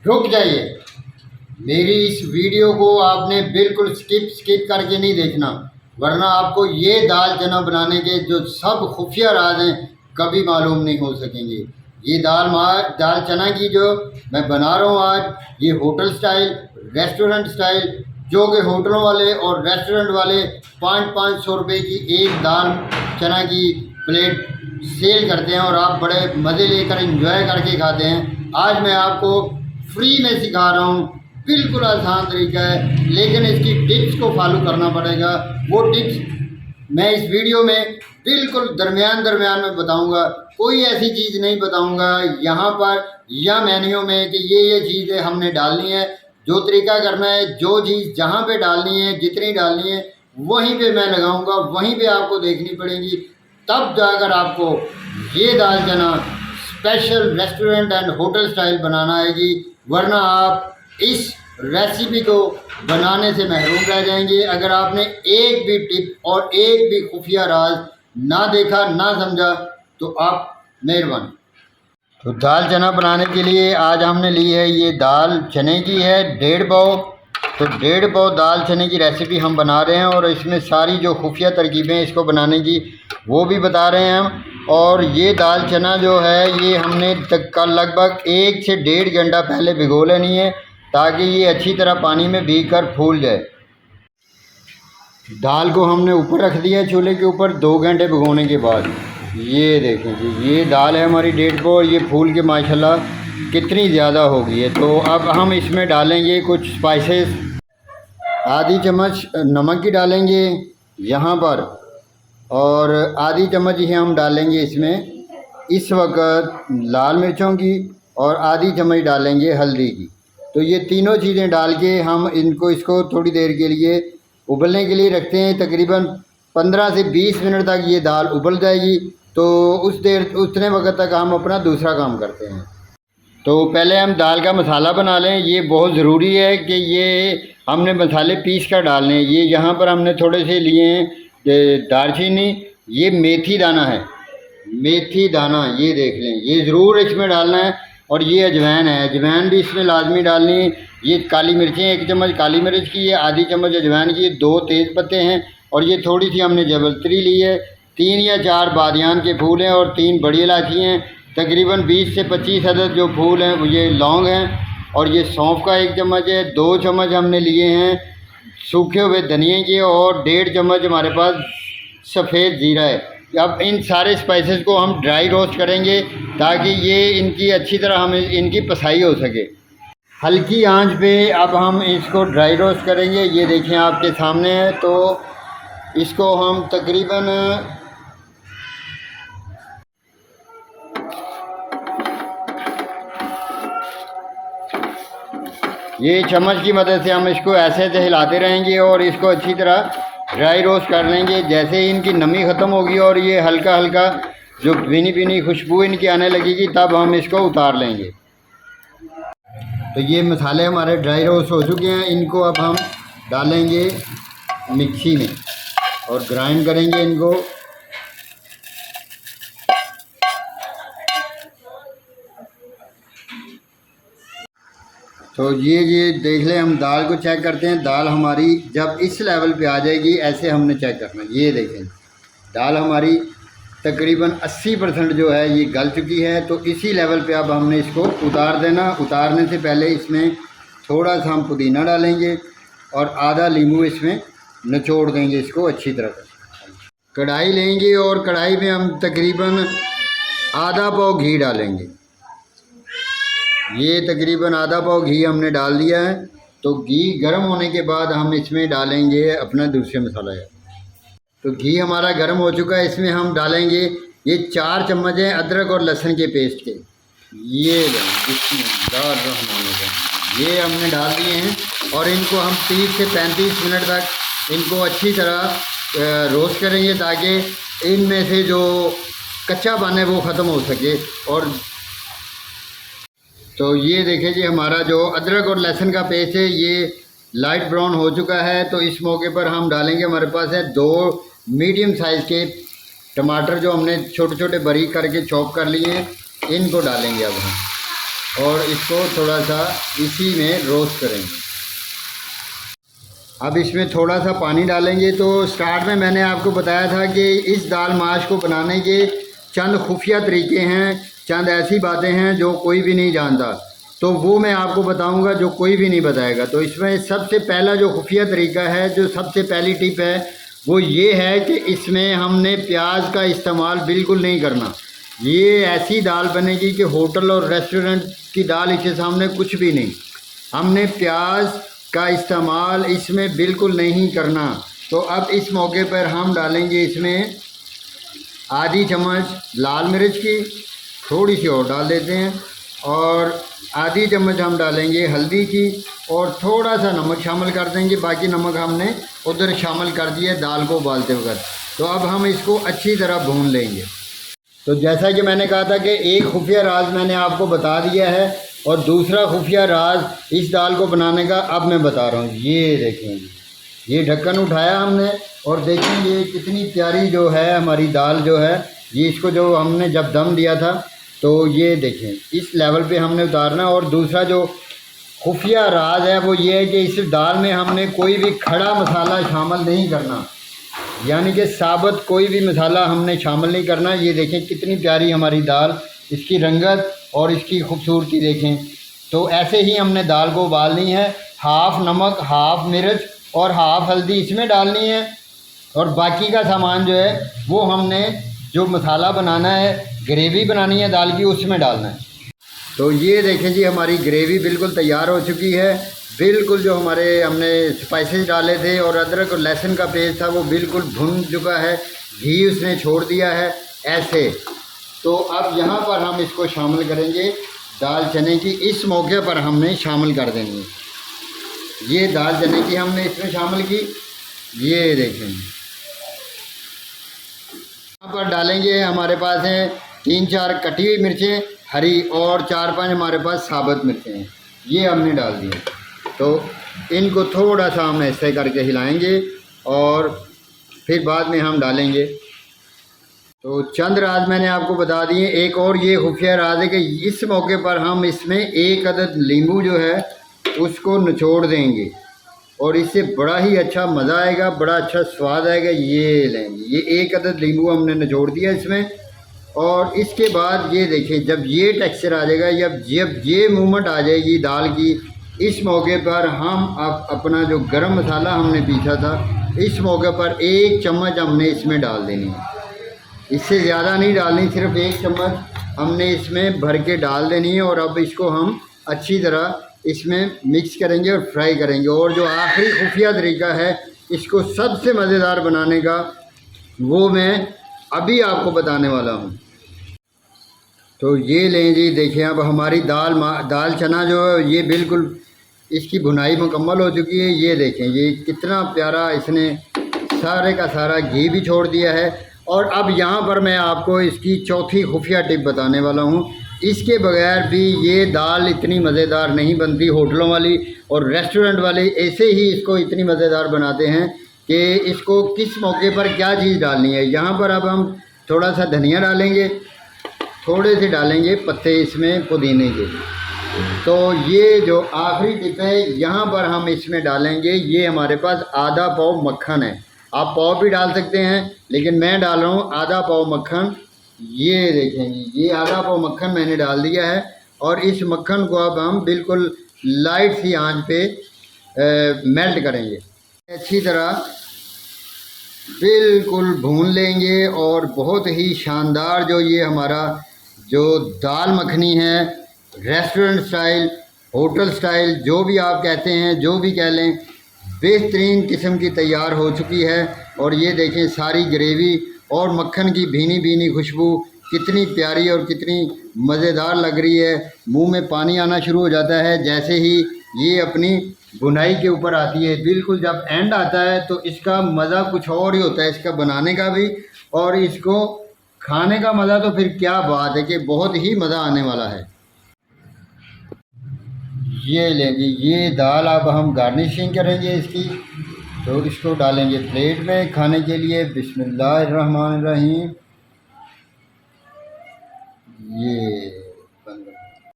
रुक जाइए, मेरी इस वीडियो को आपने बिल्कुल स्किप करके नहीं देखना, वरना आपको ये दाल चना बनाने के जो सब खुफिया राज हैं कभी मालूम नहीं हो सकेंगे। ये दाल चना की जो मैं बना रहा हूँ आज, ये होटल स्टाइल, रेस्टोरेंट स्टाइल, जो कि होटलों वाले और रेस्टोरेंट वाले 500 रुपये की एक दाल चना की प्लेट सेल करते हैं और आप बड़े मज़े लेकर एंजॉय करके खाते हैं। आज मैं आपको फ्री में सिखा रहा हूँ, बिल्कुल आसान तरीका है, लेकिन इसकी टिप्स को फॉलो करना पड़ेगा। वो टिप्स मैं इस वीडियो में बिल्कुल दरमियान में बताऊंगा, कोई ऐसी चीज़ नहीं बताऊंगा यहाँ पर या मेन्यू में कि ये चीज़ें हमने डालनी है। जो तरीका करना है, जो चीज़ जहाँ पे डालनी है, जितनी डालनी है वहीं पे मैं लगाऊंगा, वहीं पे आपको देखनी पड़ेगी, तब जाकर आपको ये दाल चना special restaurant and hotel style बनाना आएगी, वरना आप इस रेसिपी को बनाने से महरूम रह जाएंगे अगर आपने एक भी टिप और एक भी खुफिया राज ना देखा, ना समझा। तो आप मेहरबानी। तो दाल चना बनाने के लिए आज हमने ली है, ये दाल चने की है 1.5 पाव। तो 1.5 पाव दाल चने की रेसिपी हम बना रहे हैं और इसमें सारी जो खुफिया तरकीबें इसको बनाने की वो भी बता रहे हैं हम। और ये दाल चना जो है ये हमने लगभग 1 से 1.5 घंटा पहले भिगो लेनी है, ताकि ये अच्छी तरह पानी में भीग कर फूल जाए। दाल को हमने ऊपर रख दिया चूल्हे के ऊपर 2 घंटे भिगोने के बाद। ये देखें जी, ये दाल है हमारी 1.5 पाव और ये फूल के माशाल्लाह कितनी ज़्यादा हो गई है। तो अब हम इसमें डालेंगे कुछ स्पाइसेस, आधी चम्मच नमक की डालेंगे यहाँ पर, और आधी चम्मच ही हम डालेंगे इसमें इस वक्त लाल मिर्चों की, और आधी चम्मच डालेंगे हल्दी की। तो ये तीनों चीज़ें डाल के हम इसको थोड़ी देर के लिए उबलने के लिए रखते हैं। तकरीबन 15 से 20 मिनट तक ये दाल उबल जाएगी। तो उतने वक्त तक हम अपना दूसरा काम करते हैं। तो पहले हम दाल का मसाला बना लें। ये बहुत ज़रूरी है कि ये हमने मसाले पीस कर डालने हैं। ये यहाँ पर हमने थोड़े से लिए हैं दालचीनी, ये मेथी दाना है, मेथी दाना ये देख लें, ये ज़रूर इसमें डालना है। और ये अजवाइन है, अजवाइन भी इसमें लाजमी डालनी है। ये काली मिर्चें 1 चम्मच काली मिर्च की है, आधी चम्मच अजवाइन की, 2 तेज़ पत्ते हैं, और ये थोड़ी सी हमने जवलत्री ली है, 3 या 4 बादियान के फूल हैं, और 3 बड़ी इलायची हैं। तकरीबन 20 से 25 अदद जो फूल हैं ये लौंग हैं, और ये सौंफ का 1 चम्मच है। 2 चम्मच हमने लिए हैं सूखे हुए धनिए के, और 1.5 चम्मच हमारे पास सफ़ेद ज़ीरा है। अब इन सारे स्पाइसेस को हम ड्राई रोस्ट करेंगे, ताकि ये इनकी अच्छी तरह हम इनकी पसाई हो सके। हल्की आंच पे अब हम इसको ड्राई रोस्ट करेंगे। ये देखें आपके सामने है। तो इसको हम तकरीबन ये चम्मच की मदद से हम इसको ऐसे हिलाते रहेंगे और इसको अच्छी तरह ड्राई रोस्ट कर लेंगे। जैसे ही इनकी नमी ख़त्म होगी और ये हल्का हल्का जो भीनी भीनी खुशबू इनकी आने लगेगी, तब हम इसको उतार लेंगे। तो ये मसाले हमारे ड्राई रोस्ट हो चुके हैं। इनको अब हम डालेंगे मिक्सी में और ग्राइंड करेंगे इनको। तो ये देख लें, हम दाल को चेक करते हैं। दाल हमारी जब इस लेवल पे आ जाएगी, ऐसे हमने चेक करना है। ये देखें, दाल हमारी तकरीबन 80% जो है ये गल चुकी है। तो इसी लेवल पे अब हमने इसको उतार देना। उतारने से पहले इसमें थोड़ा सा हम पुदीना डालेंगे और आधा नींबू इसमें निचोड़ देंगे इसको अच्छी तरह से। कढ़ाई लेंगे और कढ़ाई में हम तकरीबन आधा पाव घी डालेंगे। ये तकरीबन आधा पाव घी हमने डाल दिया है। तो घी गर्म होने के बाद हम इसमें डालेंगे अपना दूसरे मसाला। तो घी हमारा गर्म हो चुका है। इसमें हम डालेंगे ये 4 चम्मच हैं अदरक और लहसुन के पेस्ट के। ये ये हमने डाल दिए हैं और इनको हम 30 से 35 मिनट तक इनको अच्छी तरह रोस्ट करेंगे, ताकि इनमें से जो कच्चापन है वो ख़त्म हो सके। और तो ये देखिए जी, हमारा जो अदरक और लहसुन का पेस्ट है ये लाइट ब्राउन हो चुका है। तो इस मौके पर हम डालेंगे, हमारे पास है 2 मीडियम साइज़ के टमाटर जो हमने छोटे छोटे बारीक करके चॉप कर लिए हैं, इनको डालेंगे अब हम। और इसको थोड़ा सा इसी में रोस्ट करेंगे। अब इसमें थोड़ा सा पानी डालेंगे। तो स्टार्ट में मैंने आपको बताया था कि इस दाल माश को बनाने के चंद खुफिया तरीके हैं, चंद ऐसी बातें हैं जो कोई भी नहीं जानता, तो वो मैं आपको बताऊंगा जो कोई भी नहीं बताएगा। तो इसमें सबसे पहला जो खुफिया तरीका है, जो सबसे पहली टिप है, वो ये है कि इसमें हमने प्याज का इस्तेमाल बिल्कुल नहीं करना। ये ऐसी दाल बनेगी कि होटल और रेस्टोरेंट की दाल इसके सामने कुछ भी नहीं। हमने प्याज का इस्तेमाल इसमें बिल्कुल नहीं करना। तो अब इस मौके पर हम डालेंगे इसमें आधी चम्मच लाल मिर्च की, थोड़ी सी और डाल देते हैं, और आधी चम्मच हम डालेंगे हल्दी की, और थोड़ा सा नमक शामिल कर देंगे। बाकी नमक हमने उधर शामिल कर दिया दाल को उबालते वक्त। तो अब हम इसको अच्छी तरह भून लेंगे। तो जैसा कि मैंने कहा था कि एक खुफिया राज मैंने आपको बता दिया है, और दूसरा खुफिया राज इस दाल को बनाने का अब मैं बता रहा हूँ। ये देखेंगे, ये ढक्कन उठाया हमने और देखेंगे कितनी प्यारी जो है हमारी दाल जो है, ये इसको जो हमने जब दम दिया था, तो ये देखें इस लेवल पे हमने उतारना। और दूसरा जो खुफिया राज है वो ये है कि इस दाल में हमने कोई भी खड़ा मसाला शामिल नहीं करना, यानी कि साबुत कोई भी मसाला हमने शामिल नहीं करना। ये देखें कितनी प्यारी हमारी दाल, इसकी रंगत और इसकी खूबसूरती देखें। तो ऐसे ही हमने दाल को उबालनी है। हाफ़ नमक, हाफ़ मिर्च और हाफ़ हल्दी इसमें डालनी है, और बाकी का सामान जो है वो हमने जो मसाला बनाना है, ग्रेवी बनानी है दाल की, उसमें डालना है। तो ये देखें जी हमारी ग्रेवी बिल्कुल तैयार हो चुकी है। बिल्कुल जो हमारे हमने स्पाइसेस डाले थे और अदरक और लहसुन का पेस्ट था वो बिल्कुल भुन चुका है, घी उसने छोड़ दिया है ऐसे। तो अब यहाँ पर हम इसको शामिल करेंगे दाल चने की। इस मौके पर हमने शामिल कर देंगे ये दाल चने की, हमने इसमें शामिल की। ये देखें यहाँ पर डालेंगे, हमारे पास हैं 3-4 कटी हुई मिर्चें हरी और 4-5 हमारे पास साबुत मिर्चें हैं, ये हमने डाल दिए। तो इनको थोड़ा सा हम ऐसे करके हिलाएंगे और फिर बाद में हम डालेंगे। तो चंद राज मैंने आपको बता दिए। एक और ये खुफिया राज है कि इस मौके पर हम इसमें 1 अदद नींबू जो है उसको निचोड़ देंगे, और इससे बड़ा ही अच्छा मज़ा आएगा, बड़ा अच्छा स्वाद आएगा। ये लेंगे, ये 1 अदद नींबू हमने निचोड़ दिया इसमें। और इसके बाद ये देखें जब ये टेक्सचर आ जाएगा, जब ये मूवमेंट आ जाएगी दाल की, इस मौके पर हम अब अपना जो गरम मसाला हमने पीसा था, इस मौके पर 1 चम्मच हमने इसमें डाल देनी है। इससे ज़्यादा नहीं डालनी, सिर्फ 1 चम्मच हमने इसमें भर के डाल देनी है। और अब इसको हम अच्छी तरह इसमें मिक्स करेंगे और फ्राई करेंगे। और जो आखिरी खुफिया तरीका है इसको सबसे मज़ेदार बनाने का, वो मैं अभी आपको बताने वाला हूँ। तो ये लें जी, देखिए अब हमारी दाल चना जो है ये बिल्कुल इसकी भुनाई मुकम्मल हो चुकी है। ये देखें ये कितना प्यारा, इसने सारे का सारा घी भी छोड़ दिया है। और अब यहाँ पर मैं आपको इसकी चौथी खुफिया टिप बताने वाला हूँ। इसके बगैर भी ये दाल इतनी मज़ेदार नहीं बनती। होटलों वाली और रेस्टोरेंट वाले ऐसे ही इसको इतनी मज़ेदार बनाते हैं कि इसको किस मौके पर क्या चीज़ डालनी है। यहाँ पर अब हम थोड़ा सा धनिया डालेंगे, थोड़े से डालेंगे पत्ते इसमें पुदीने के। तो ये जो आखिरी टिप है, यहाँ पर हम इसमें डालेंगे, ये हमारे पास आधा पाव मक्खन है। आप पाव भी डाल सकते हैं, लेकिन मैं डाल रहा हूँ आधा पाव मक्खन। ये देखेंगे ये आधा पाव मक्खन मैंने डाल दिया है। और इस मक्खन को अब हम बिल्कुल लाइट सी आंच पे मेल्ट करेंगे, अच्छी तरह बिल्कुल भून लेंगे। और बहुत ही शानदार जो ये हमारा जो दाल मखनी है, रेस्टोरेंट स्टाइल, होटल स्टाइल, जो भी आप कहते हैं, जो भी कह लें, बेहतरीन किस्म की तैयार हो चुकी है। और ये देखें सारी ग्रेवी और मक्खन की भीनी भीनी खुशबू कितनी प्यारी और कितनी मज़ेदार लग रही है। मुंह में पानी आना शुरू हो जाता है जैसे ही ये अपनी बुनाई के ऊपर आती है। बिल्कुल जब एंड आता है तो इसका मज़ा कुछ और ही होता है, इसका बनाने का भी और इसको खाने का मज़ा तो फिर क्या बात है कि बहुत ही मज़ा आने वाला है। ये लेंगे ये दाल, अब हम गार्निशिंग करेंगे इसकी। तो इसको डालेंगे प्लेट में खाने के लिए। बिस्मिल्लाहिर्रहमानिर्रहीम। ये